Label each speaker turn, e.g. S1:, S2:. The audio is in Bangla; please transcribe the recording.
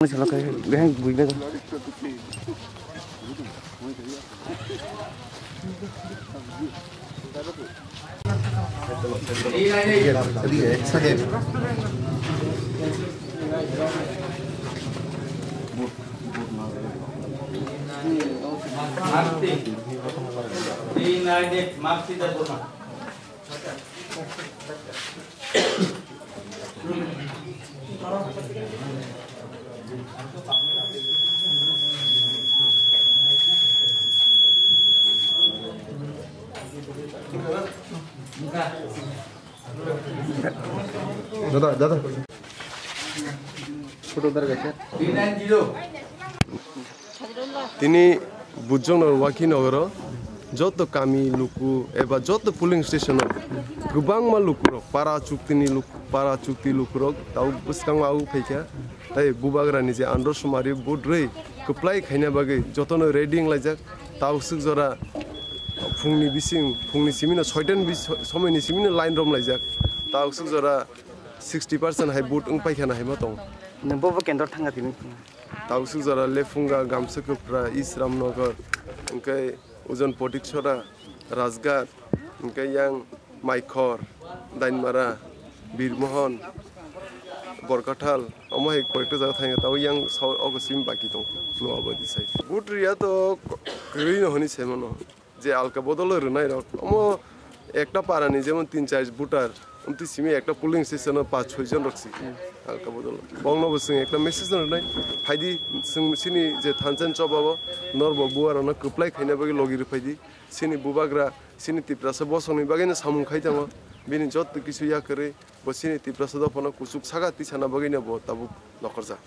S1: Chalo kayak behind build itu. दादा फोटो उधर कैसे
S2: 390
S3: তিনি বুজংনগর ওয়াকিনগর যত কামি লুকু এবা যত পুলিং স্টেশন গোবাং मा লুকুরক পারা চুক্তি লুকুরক তাও বুসকাং আউ ফেকা তাই বুবাগ্রানি যে আন্ডর সুমারি বুদ্রৈ কপ্লাই খাইনা বাগै যতনো রেডিং লাইজাক তাও সুজরা फुंनि सिमिनो 6 समयनि सिमिनो लाइन रम लाइजाक ताव सुजरा 60% हाय बुट उं पाइखाना हाय मा दं
S1: नंबो केन्द्र थांगा दिनि
S3: ताव सुजरा लेफुंगा गामसकफ्रा इसरामनगर ओंकै उजन पटिकसरा राजघाट ओंकै यां माइखर दाइनमारा बीरमोहन बरकाठाल अमाय कयेकटा जायगा थाङो ताव यां अगसिम बाकी दं नआबादि साइ बुट रिया तो गैनो हनि सेमनो যে আলকা বদলের নাই রক অমো একটা পারানি যেমন 3-4 বুটার উমতি সিমি একটা পুলিং স্টেশনে 5-6 জন রাখছি আলকা বদল বংনবো সিং একটা মেসেজ নাই ফাইদি সিনি যে থানচেন চবাবো নরব বুয়ারনা কপ্লাই খাইনা বাগে লগির ফাইদি সিনি বুবাগ্রা সিনি তিপ্রাসে বসনি বাগেনা সামুং খাইতামো বিনি যত কিছু ইয়া করে বসিনি তিপ্রাসে দফনা কুসুক সাগা তিছানা বাগেনা ব তাবু নখরজা